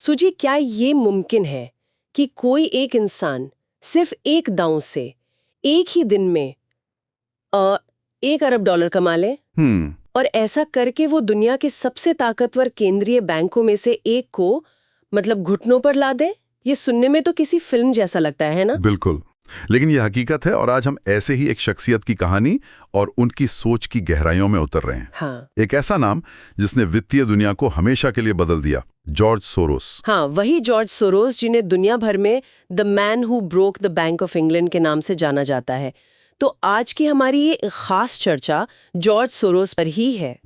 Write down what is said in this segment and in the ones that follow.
सुजी, क्या ये मुमकिन है कि कोई एक इंसान सिर्फ एक दांव से एक ही दिन में अ, $1 अरब कमा ले हम्म। और ऐसा करके वो दुनिया के सबसे ताकतवर केंद्रीय बैंकों में से एक को मतलब घुटनों पर ला दे? ये सुनने में तो किसी फिल्म जैसा लगता है ना? बिल्कुल। लेकिन यह हकीकत है और आज हम ऐसे ही एक शख्सियत की कहानी और उनकी सोच की गहराइयों में उतर रहे हैं। हाँ एक ऐसा नाम जिसने वित्तीय दुनिया को हमेशा के लिए बदल दिया, जॉर्ज सोरोस। हाँ, वही जॉर्ज सोरोस जिन्हें दुनिया भर में the man who broke the bank of England के नाम से जाना जाता है। तो आज की हमारी ये खास चर्चा जॉर्ज सोरोस पर ही है।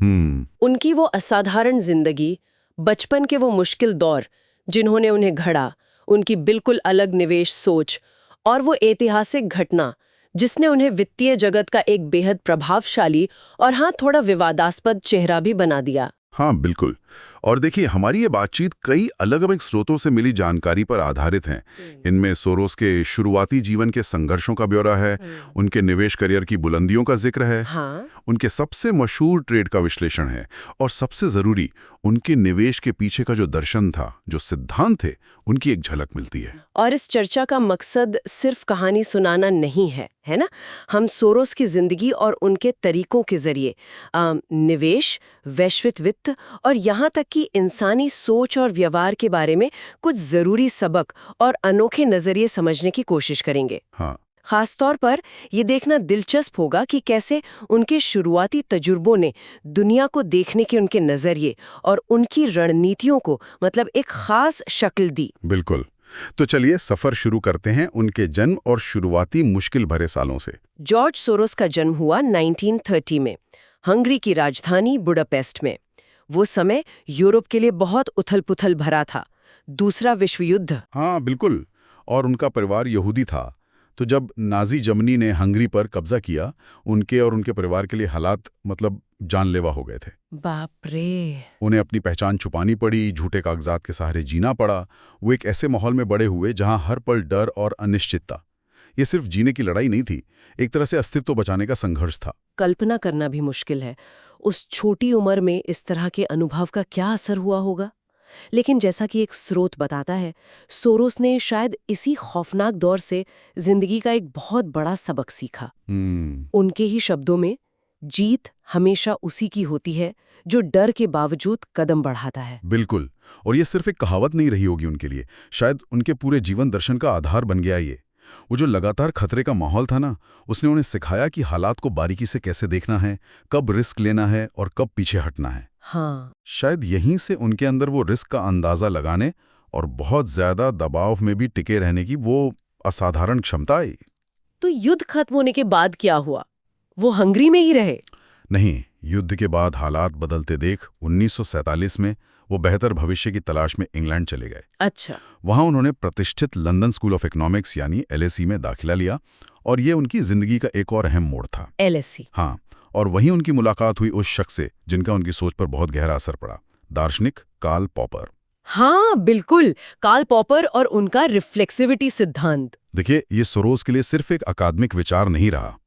उनकी वो असाधारण जिंदगी, बचपन के वो मुश्किल दौर जिन्होंने उन्हें घड़ा, उनकी बिल्कुल अलग निवेश सोच और वो ऐतिहासिक घटना जिसने उन्हें वित्तीय जगत का एक बेहद प्रभावशाली और हाँ थोड़ा विवादास्पद चेहरा भी बना दिया। हाँ बिल्कुल। और देखिए, हमारी ये बातचीत कई अलग अलग स्रोतों से मिली जानकारी पर आधारित है। इनमें सोरोस के शुरुआती जीवन के संघर्षों का ब्यौरा है, उनके निवेश करियर की बुलंदियों का जिक्र है, हाँ? उनके सबसे मशहूर ट्रेड का विश्लेषण है और सबसे जरूरी, उनके निवेश के पीछे का जो दर्शन था, जो सिद्धांत थे, उनकी एक झलक मिलती है। और इस चर्चा का मकसद सिर्फ कहानी सुनाना नहीं है ना? हम सोरोस की जिंदगी और उनके तरीकों के जरिए निवेश, वैश्विक वित्त और यहाँ तक कि इंसानी सोच और व्यवहार के बारे में कुछ जरूरी सबक और अनोखे नजरिए समझने की कोशिश करेंगे। हाँ। खासतौर पर ये देखना दिलचस्प होगा कि कैसे उनके शुरुआती तजुर्बों ने दुनिया को देखने के उनके नजरिए और उनकी रणनीतियों को मतलब एक खास शक्ल दी। बिल्कुल। तो चलिए सफर शुरू करते हैं उनके जन्म और शुरुआती मुश्किल भरे सालों से। जॉर्ज सोरोस का जन्म हुआ 1930 में हंगरी की राजधानी बुडापेस्ट में। वो समय यूरोप के लिए बहुत उथल-पुथल भरा था। दूसरा विश्व युद्ध। हाँ बिल्कुल। और उनका परिवार यहूदी था, तो जब नाजी जर्मनी ने हंगरी पर कब्जा किया, उनके और उनके परिवार के लिए हालात मतलब जानलेवा हो गए थे। बाप रे। उन्हें अपनी पहचान छुपानी पड़ी, झूठे कागजात के सहारे जीना पड़ा। वो एक ऐसे माहौल में बड़े हुए जहां हर पल डर और अनिश्चितता। ये सिर्फ जीने की लड़ाई नहीं थी, एक तरह से अस्तित्व बचाने का संघर्ष था। कल्पना करना भी मुश्किल है उस छोटी उम्र में इस तरह के अनुभव का क्या असर हुआ होगा। लेकिन जैसा कि एक स्रोत बताता है, सोरोस ने शायद इसी खौफनाक दौर से जिंदगी का एक बहुत बड़ा सबक सीखा। उनके ही शब्दों में, जीत हमेशा उसी की होती है जो डर के बावजूद कदम बढ़ाता है। बिल्कुल। और ये सिर्फ एक कहावत नहीं रही होगी उनके लिए, शायद उनके पूरे जीवन दर्शन का आधार बन गया ये। वो जो लगातार खतरे का माहौल था ना, उसने उन्हें सिखाया कि हालात को बारीकी से कैसे देखना है, कब रिस्क लेना है और कब पीछे हटना है। हाँ। शायद यहीं से उनके अंदर वो रिस्क का अंदाजा लगाने और बहुत ज्यादा दबाव में भी टिके रहने की वो असाधारण क्षमता आई। तो युद्ध खत्म होने के बाद क्या हुआ? वो हंगरी में ही रहे? नहीं, युद्ध के बाद हालात बदलते देख 1947 में वो बेहतर भविष्य की तलाश में इंग्लैंड चले गए। अच्छा। वहां उन्होंने प्रतिष्ठित लंदन स्कूल ऑफ इकोनॉमिक्स यानी LSE में दाखिला लिया और ये उनकी जिंदगी का एक और अहम मोड़ था। LSE। हाँ, और वहीं उनकी मुलाकात हुई उस शख्स से जिनका उनकी सोच पर बहुत गहरा असर पड़ा, दार्शनिक कार्ल पॉपर। हाँ बिल्कुल, कार्ल पॉपर और उनका रिफ्लेक्सिविटी सिद्धांत। देखिए, ये सोरोस के लिए सिर्फ एक अकादमिक विचार नहीं रहा।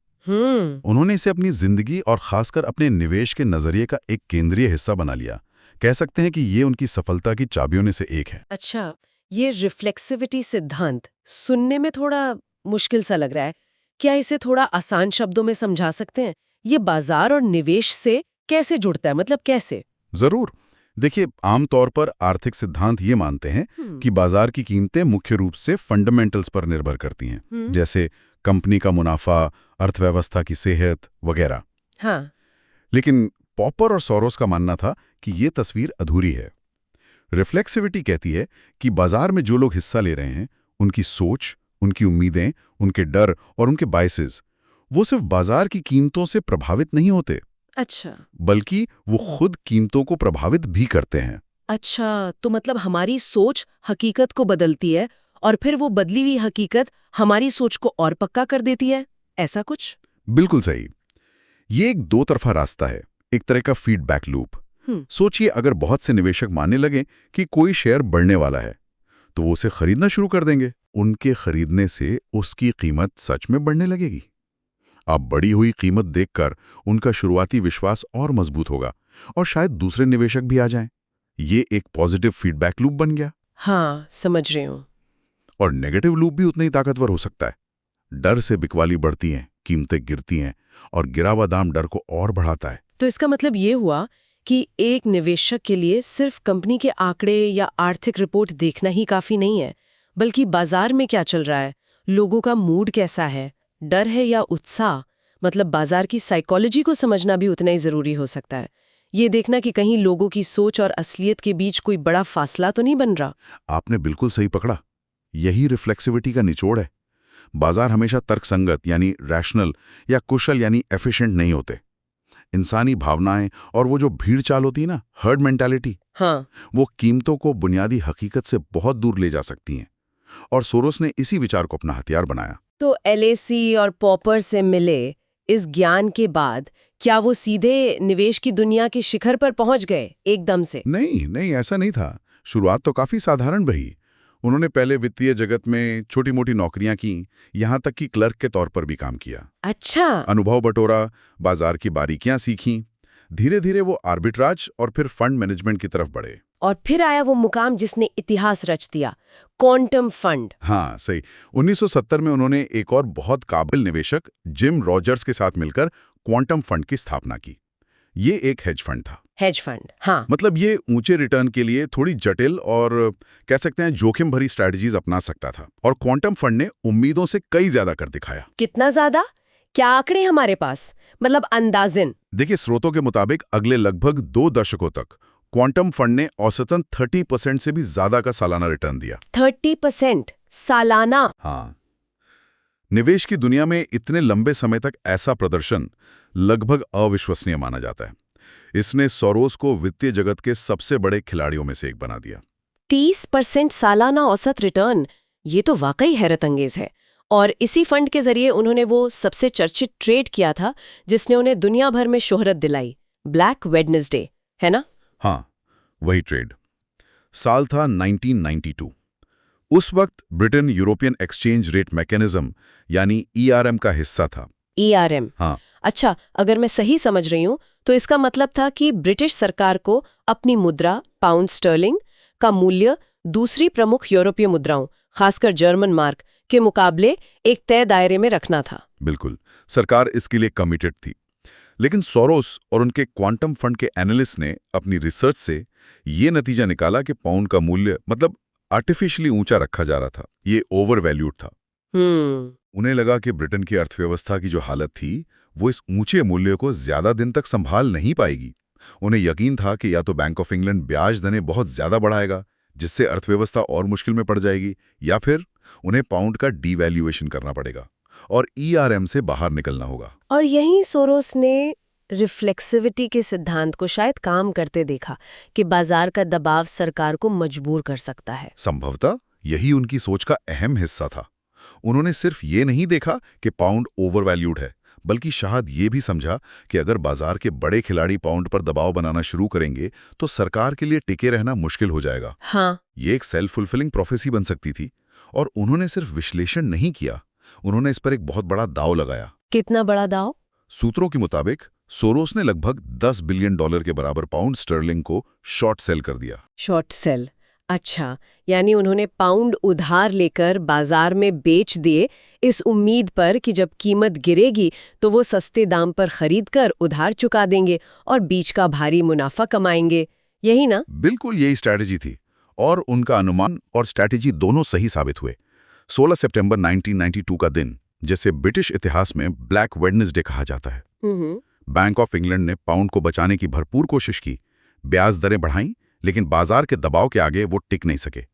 उन्होंने इसे अपनी जिंदगी और खासकर अपने निवेश के नजरिए का एक केंद्रीय हिस्सा बना लिया। कह सकते हैं कि ये उनकी सफलता की चाबियों में से एक है। अच्छा, ये रिफ्लेक्सिविटी सिद्धांत सुनने में थोड़ा मुश्किल सा लग रहा है। क्या इसे थोड़ा आसान शब्दों में समझा सकते हैं? ये बाजार और निवेश से कैसे जुड़ता है, मतलब कैसे? जरूर। देखिए, आमतौर पर आर्थिक सिद्धांत ये मानते हैं कि बाजार की कीमतें मुख्य रूप से फंडामेंटल्स पर निर्भर करती हैं, जैसे कंपनी का मुनाफा, अर्थव्यवस्था की सेहत वगैरह। हाँ। लेकिन पॉपर और सोरोस का मानना था कि ये तस्वीर अधूरी है। रिफ्लेक्सिविटी कहती है कि बाजार में जो लोग हिस्सा ले रहे हैं, उनकी सोच, उनकी उम्मीदें, उनके डर और उनके बायसेस, वो सिर्फ बाजार की कीमतों से प्रभावित नहीं होते। अच्छा। बल्कि वो खुद कीमतों को प्रभावित भी करते हैं। अच्छा, तो मतलब हमारी सोच हकीकत को बदलती है और फिर वो बदली हुई हकीकत हमारी सोच को और पक्का कर देती है, ऐसा कुछ? बिल्कुल सही। ये एक दो तरफा रास्ता है, एक तरह का फीडबैक लूप। सोचिए, अगर बहुत से निवेशक मानने लगे कि कोई शेयर बढ़ने वाला है, तो वो उसे खरीदना शुरू कर देंगे। उनके खरीदने से उसकी कीमत सच में बढ़ने लगेगी। अब बढ़ी हुई कीमत देखकर उनका शुरुआती विश्वास और मजबूत होगा और शायद दूसरे निवेशक भी आ जाएं। ये एक पॉजिटिव फीडबैक लूप बन गया। हाँ, समझ रही हूँ। और नेगेटिव लूप भी उतना ही ताकतवर हो सकता है। डर से बिकवाली बढ़ती हैं, कीमतें गिरती हैं और गिरा हुआ दाम डर को और बढ़ाता है। तो इसका मतलब ये हुआ कि एक निवेशक के लिए सिर्फ कंपनी के आंकड़े या आर्थिक रिपोर्ट देखना ही काफी नहीं है, बल्कि बाजार में क्या चल रहा है, लोगों का मूड कैसा है, डर है या उत्साह, मतलब बाजार की साइकोलॉजी को समझना भी उतना ही जरूरी हो सकता है। ये देखना कि कहीं लोगों की सोच और असलियत के बीच कोई बड़ा फासला तो नहीं बन रहा। आपने बिल्कुल सही पकड़ा। यही रिफ्लेक्सिविटी का निचोड़ है। बाजार हमेशा तर्कसंगत यानी रैशनल या कुशल यानी एफिशिएंट नहीं होते। इंसानी भावनाएं और वो जो भीड़ चाल होती है ना, हर्ड मेंटालिटी, हाँ, वो कीमतों को बुनियादी हकीकत से बहुत दूर ले जा सकती हैं। और सोरोस ने इसी विचार को अपना हथियार बनाया। तो एलएसी और पॉपर से मिले इस ज्ञान के बाद क्या वो सीधे निवेश की दुनिया के शिखर पर पहुंच गए एकदम से? नहीं नहीं, ऐसा नहीं था। शुरुआत तो काफी साधारण रही। उन्होंने पहले वित्तीय जगत में छोटी मोटी नौकरियां की, यहां तक कि क्लर्क के तौर पर भी काम किया। अच्छा। अनुभव बटोरा, बाजार की बारीकियां सीखी। धीरे धीरे वो आर्बिट्राज और फिर फंड मैनेजमेंट की तरफ बढ़े। और फिर आया वो मुकाम जिसने इतिहास रच दिया, क्वांटम फंड। हाँ, सही। 1970 में उन्होंने एक और बहुत काबिल निवेशक जिम रॉजर्स के साथ मिलकर क्वांटम फंड की स्थापना की। ये एक हेज फंड था। हेज फंड, हाँ। मतलब ये ऊंचे रिटर्न के लिए थोड़ी जटिल और कह सकते हैं जोखिम भरी स्ट्रैटेजीज अपना सकता था। और क्वांटम फंड ने उम्मीदों से कई ज्यादा कर दिखाया। कितना ज्यादा? क्या आंकड़े हमारे पास, मतलब अंदाजिन? देखिए, स्रोतों के मुताबिक अगले लगभग 2 दशकों तक क्वांटम फंड ने औसतन 30% से भी ज्यादा का सालाना रिटर्न दिया। 30% सालाना? हाँ। निवेश की दुनिया में इतने लंबे समय तक ऐसा प्रदर्शन लगभग अविश्वसनीय माना जाता है। इसने सोरोस को वित्तीय जगत के सबसे बड़े खिलाड़ियों में से एक बना दिया। 30% सालाना औसत रिटर्न, ये तो वाकई हैरतअंगेज है। और इसी फंड के जरिए उन्होंने वो सबसे चर्चित ट्रेड किया था जिसने उन्हें दुनिया भर में शोहरत दिलाई, ब्लैक वेडनेसडे, है ना? हाँ, वही ट्रेड। साल था 1992। उस वक्त Britain European exchange rate mechanism यानी ERM का हिस्सा था। ERM? हाँ। अच्छा, अगर मैं सही समझ रही हूँ तो इसका मतलब था कि ब्रिटिश सरकार को अपनी मुद्रा पाउंड स्टर्लिंग का मूल्य दूसरी प्रमुख यूरोपीय मुद्राओं, खासकर जर्मन मार्क के मुकाबले एक तय दायरे में रखना था। बिल्कुल, सरकार इसके लिए कमिटेड थी। लेकिन सोरोस और उनके क्वांटम फंड के एनालिस्ट ने अपनी रिसर्च से ये नतीजा निकाला कि पाउंड का मूल्य मतलब आर्टिफिशियली ऊंचा रखा जा रहा था। ये ओवर वैल्यूड था। उन्हें लगा कि ब्रिटेन की अर्थव्यवस्था की जो हालत थी वो इस ऊंचे मूल्य को ज्यादा दिन तक संभाल नहीं पाएगी। उन्हें यकीन था कि या तो बैंक ऑफ इंग्लैंड ब्याज दरें बहुत ज्यादा बढ़ाएगा जिससे अर्थव्यवस्था और मुश्किल में पड़ जाएगी, या फिर उन्हें पाउंड का डीवैल्यूएशन करना पड़ेगा और ERM से बाहर निकलना होगा। और यहीं सोरोस ने रिफ्लेक्सिविटी के सिद्धांत को शायद काम करते देखा कि बाजार का दबाव सरकार को मजबूर कर सकता है। संभवतः यही उनकी सोच का अहम हिस्सा था। उन्होंने सिर्फ ये नहीं देखा कि पाउंड ओवरवैल्यूड है, बल्कि शायद ये भी समझा कि अगर बाजार के बड़े खिलाड़ी पाउंड पर दबाव बनाना शुरू करेंगे तो सरकार के लिए टिके रहना मुश्किल हो जाएगा। हाँ। ये एक सेल्फ फुलफिलिंग प्रोफेसी बन सकती थी। और उन्होंने सिर्फ विश्लेषण नहीं किया, उन्होंने इस पर एक बहुत बड़ा दांव लगाया। कितना बड़ा दांव? सूत्रों के मुताबिक सोरोस ने लगभग $10 बिलियन के बराबर पाउंड स्टर्लिंग को शॉर्ट सेल कर दिया। Short cell? अच्छा, यानी उन्होंने पाउंड उधार लेकर बाजार में बेच दिए इस उम्मीद पर कि जब कीमत गिरेगी तो वो सस्ते दाम पर खरीदकर उधार चुका देंगे और बीच का भारी मुनाफा कमाएंगे। यही ना? बिल्कुल यही स्ट्रैटेजी थी और उनका अनुमान और स्ट्रैटेजी दोनों सही साबित हुए। 16 सितंबर 1992 का दिन, जिसे ब्रिटिश इतिहास में ब्लैक वेडनेसडे कहा जाता है, बैंक ऑफ इंग्लैंड ने पाउंड को बचाने की भरपूर कोशिश की। ब्याज दरें बढ़ाईं, लेकिन बाजार के दबाव के आगे वो टिक नहीं सके।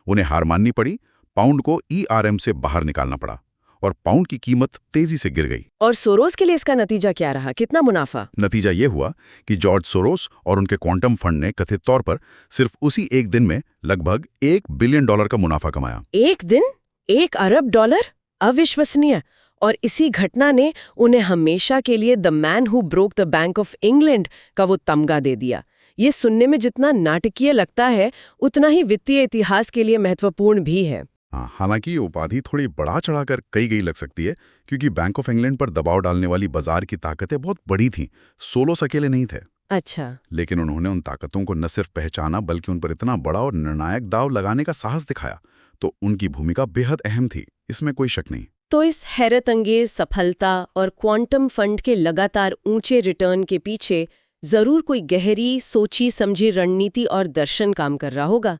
उन्हें हार माननी पड़ी, पाउंड को ERM से बाहर निकालना पड़ा और पाउंड की कीमत तेजी से गिर गई। और सोरोस के लिए इसका नतीजा क्या रहा? कितना मुनाफा? नतीजा ये हुआ कि जॉर्ज सोरोस और उनके क्वांटम फंड ने कथित तौर पर सिर्फ उसी एक दिन में लगभग $1 बिलियन का मुनाफा कमाया। एक दिन $1 अरब? अविश्वसनीय। और इसी घटना ने उन्हें हमेशा के लिए the man who broke the bank of England का वो तमगा दे दिया। ये सुनने में जितना नाटकीय लगता है उतना ही वित्तीय इतिहास के लिए महत्वपूर्ण भी है। हालांकि ये उपाधि थोड़ी बढ़ा चढ़ाकर कही गई लग सकती है, क्योंकि बैंक ऑफ इंग्लैंड पर दबाव डालने वाली बाजार की ताकतें बहुत बड़ी थीं। सोलोस अकेले नहीं थे। अच्छा। लेकिन उन्होंने उन ताकतों को न सिर्फ पहचाना बल्कि उन पर इतना बड़ा और निर्णायक दांव लगाने का साहस दिखाया। तो उनकी भूमिका बेहद अहम थी, इसमें कोई शक नहीं। तो इस हैरत अंगेज सफलता और क्वांटम फंड के लगातार ऊंचे रिटर्न के पीछे जरूर कोई गहरी सोची समझी रणनीति और दर्शन काम कर रहा होगा।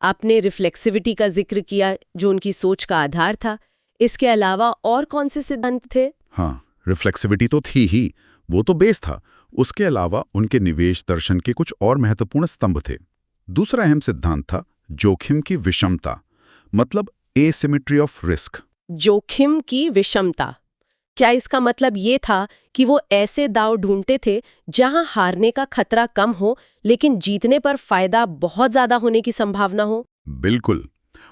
आपने रिफ्लेक्सिविटी का जिक्र किया जो उनकी सोच का आधार था। इसके अलावा और कौन से सिद्धांत थे? हाँ, रिफ्लेक्सिविटी तो थी ही, वो तो बेस था। उसके अलावा उनके निवेश दर्शन के कुछ और महत्वपूर्ण स्तंभ थे। दूसरा अहम सिद्धांत था जोखिम की विषमता, मतलब एसिमेट्री ऑफ रिस्क। जोखिम की विषमता। क्या इसका मतलब ये था कि वो ऐसे दांव ढूंढते थे जहां हारने का खतरा कम हो लेकिन जीतने पर फायदा बहुत ज्यादा होने की संभावना हो? बिल्कुल।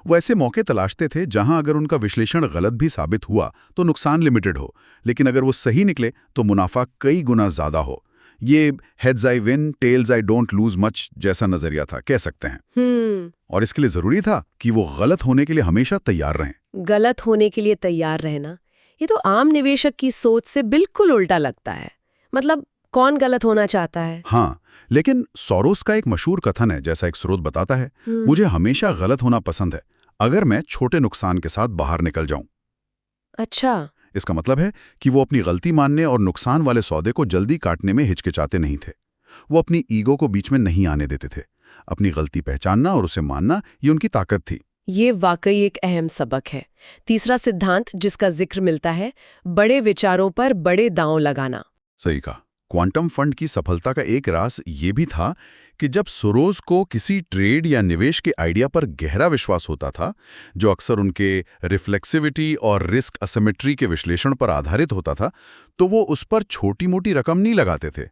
वो ऐसे मौके तलाशते थे जहां अगर उनका विश्लेषण गलत भी साबित हुआ तो नुकसान लिमिटेड हो, लेकिन अगर वो सही निकले तो मुनाफा कई गुना ज्यादा हो। ये heads I win tails I don't lose much जैसा नजरिया था, कह सकते हैं। और इसके लिए जरूरी था कि वो गलत होने के लिए हमेशा तैयार रहें। गलत होने के लिए तैयार रहना, ये तो आम निवेशक की सोच से बिल्कुल उल्टा लगता है। मतलब कौन गलत होना चाहता है? हाँ, लेकिन सोरोस का एक मशहूर कथन है, जैसा एक स्रोत बताता है, मुझे हमेशा गलत होना पसंद है अगर मैं छोटे नुकसान के साथ बाहर निकल जाऊं। अच्छा। इसका मतलब है कि वो अपनी गलती मानने और नुकसान वाले सौदे को जल्दी काटने में हिचकिचाते नहीं थे। वो अपनी ईगो को बीच में नहीं आने देते थे। अपनी गलती पहचानना और उसे मानना, ये उनकी ताकत थी। ये वाकई एक अहम सबक है। तीसरा सिद्धांत जिसका जिक्र मिलता है, बड़े विचारों पर बड़े दांव लगाना। सही कहा। क्वांटम फंड की सफलता का एक राज ये भी था कि जब सोरोस को किसी ट्रेड या निवेश के आइडिया पर गहरा विश्वास होता था, जो अक्सर उनके रिफ्लेक्सिविटी और रिस्क असिमेट्री के विश्लेषण पर आधारित होता था, तो वो उस पर छोटी-मोटी रकम नहीं लगाते थे,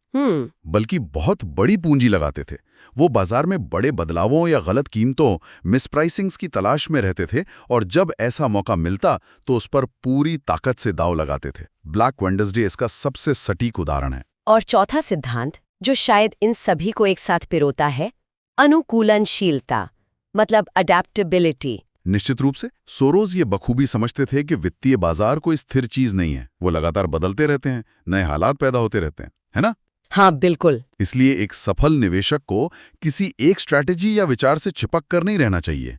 बल्कि बहुत बड़ी पूंजी लगाते थे। वो बाजार में बड़े बदलावों या गलत कीमतों, मिसप्राइसिंग्स की तलाश में रहते थे और जब ऐसा मौका मिलता तो उस पर पूरी ताकत से दांव लगाते थे। ब्लैक वेडनेसडे इसका सबसे सटीक उदाहरण है। और चौथा सिद्धांत, जो शायद इन सभी को एक साथ पिरोता है, अनुकूलनशीलता, मतलब अडेप्टेबिलिटी। निश्चित रूप से सोरोस ये बखूबी समझते थे कि वित्तीय बाजार कोई स्थिर चीज नहीं है, वो लगातार बदलते रहते हैं, नए हालात पैदा होते रहते हैं, है ना? हाँ, बिल्कुल। इसलिए एक सफल निवेशक को किसी एक स्ट्रैटेजी या विचार से चिपक कर नहीं रहना चाहिए।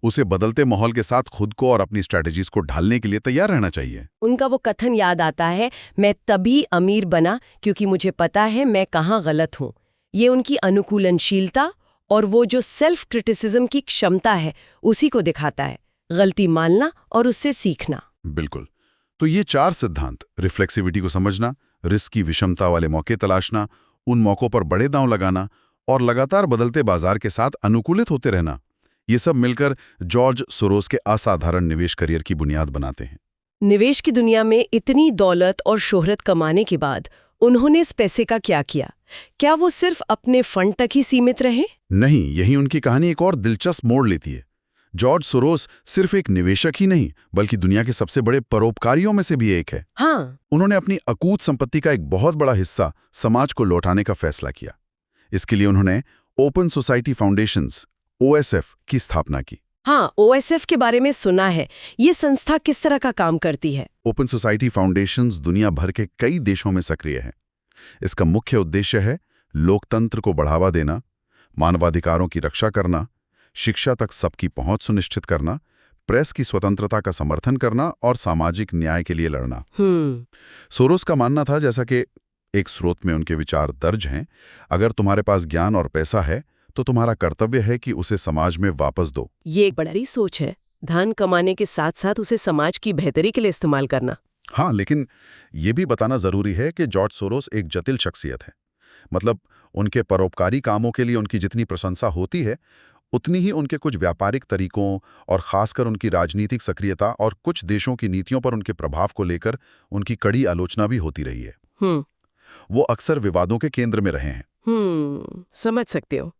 उसे बदलते माहौल के साथ खुद को और अपनी स्ट्रैटेजीज को ढालने के लिए तैयार रहना चाहिए। उनका वो कथन याद आता है, मैं तभी अमीर बना क्योंकि मुझे पता है मैं कहाँ गलत हूँ। ये उनकी अनुकूलनशीलता और वो जो सेल्फ क्रिटिसिज्म की क्षमता है उसी को दिखाता है, गलती मानना और उससे सीखना। बिल्कुल। तो ये चार सिद्धांत, रिफ्लेक्सिविटी को समझना, रिस्क की विषमता वाले मौके तलाशना, उन मौकों पर बड़े दांव लगाना और लगातार बदलते बाजार के साथ अनुकूलित होते रहना, ये सब मिलकर जॉर्ज सोरोस के असाधारण निवेश करियर की बुनियाद बनाते हैं। निवेश की दुनिया में इतनी दौलत और शोहरत कमाने के बाद उन्होंने इस पैसे का क्या किया? क्या वो सिर्फ अपने फंड तक ही सीमित रहे? नहीं, यही उनकी कहानी एक और दिलचस्प मोड़ लेती है। जॉर्ज सोरोस सिर्फ एक निवेशक ही नहीं, बल्कि दुनिया के सबसे बड़े परोपकारियों में से भी एक है। हाँ। उन्होंने अपनी अकूत संपत्ति का एक बहुत बड़ा हिस्सा समाज को लौटाने का फैसला किया। इसके लिए उन्होंने ओपन सोसाइटी फाउंडेशंस OSF की स्थापना की। हाँ, OSF के बारे में सुना है। ये संस्था किस तरह का काम करती है? ओपन सोसाइटी फाउंडेशंस दुनिया भर के कई देशों में सक्रिय है। इसका मुख्य उद्देश्य है लोकतंत्र को बढ़ावा देना, मानवाधिकारों की रक्षा करना, शिक्षा तक सबकी पहुंच सुनिश्चित करना, प्रेस की स्वतंत्रता का समर्थन करना और सामाजिक न्याय के लिए लड़ना। सोरोस का मानना था, जैसा कि एक स्रोत में उनके विचार दर्ज हैं, अगर तुम्हारे पास ज्ञान और पैसा है तो तुम्हारा कर्तव्य है कि उसे समाज में वापस दो। ये एक बड़ी सोच है, धन कमाने के साथ साथ उसे समाज की बेहतरी के लिए इस्तेमाल करना। हाँ, लेकिन ये भी बताना जरूरी है कि जॉर्ज सोरोस एक जटिल शख्सियत है। मतलब उनके परोपकारी कामों के लिए उनकी जितनी प्रशंसा होती है, उतनी ही उनके कुछ व्यापारिक तरीकों और खासकर उनकी राजनीतिक सक्रियता और कुछ देशों की नीतियों पर उनके प्रभाव को लेकर उनकी कड़ी आलोचना भी होती रही है। वो अक्सर विवादों के केंद्र में रहे हैं। समझ सकते हो।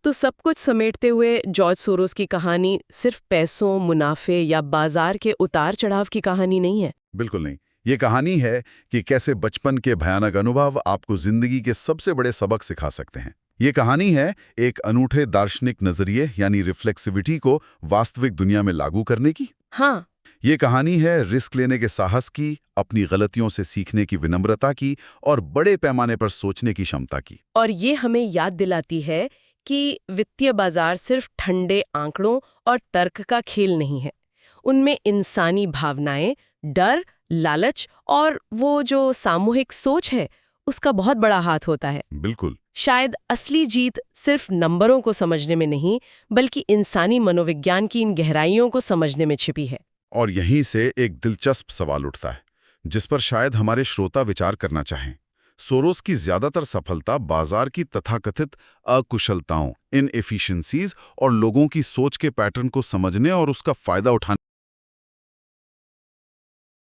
तो सब कुछ समेटते हुए जॉर्ज सोरोस की कहानी सिर्फ पैसों, मुनाफे या बाजार के उतार चढ़ाव की कहानी नहीं है। बिल्कुल नहीं। ये कहानी है कि कैसे बचपन के भयानक अनुभव आपको जिंदगी के सबसे बड़े सबक सिखा सकते हैं। ये कहानी है एक अनूठे दार्शनिक नजरिए यानी रिफ्लेक्सिविटी को वास्तविक दुनिया में लागू करने की। हाँ। ये कहानी है रिस्क लेने के साहस की, अपनी गलतियों से सीखने की विनम्रता की और बड़े पैमाने पर सोचने की क्षमता की। और ये हमें याद दिलाती है कि वित्तीय बाजार सिर्फ ठंडे आंकड़ों और तर्क का खेल नहीं है। उनमें इंसानी भावनाएं, डर, लालच और वो जो सामूहिक सोच है, उसका बहुत बड़ा हाथ होता है। बिल्कुल। शायद असली जीत सिर्फ नंबरों को समझने में नहीं, बल्कि इंसानी मनोविज्ञान की इन गहराइयों को समझने में छिपी है। और यहीं से एक दिलचस्प सवाल उठता है, जिस पर शायद हमारे श्रोता विचार करना चाहें। सोरोस की ज्यादातर सफलता बाजार की तथाकथित अकुशलताओं, इनएफिशिएंसीज और लोगों की सोच के पैटर्न को समझने और उसका फायदा उठाने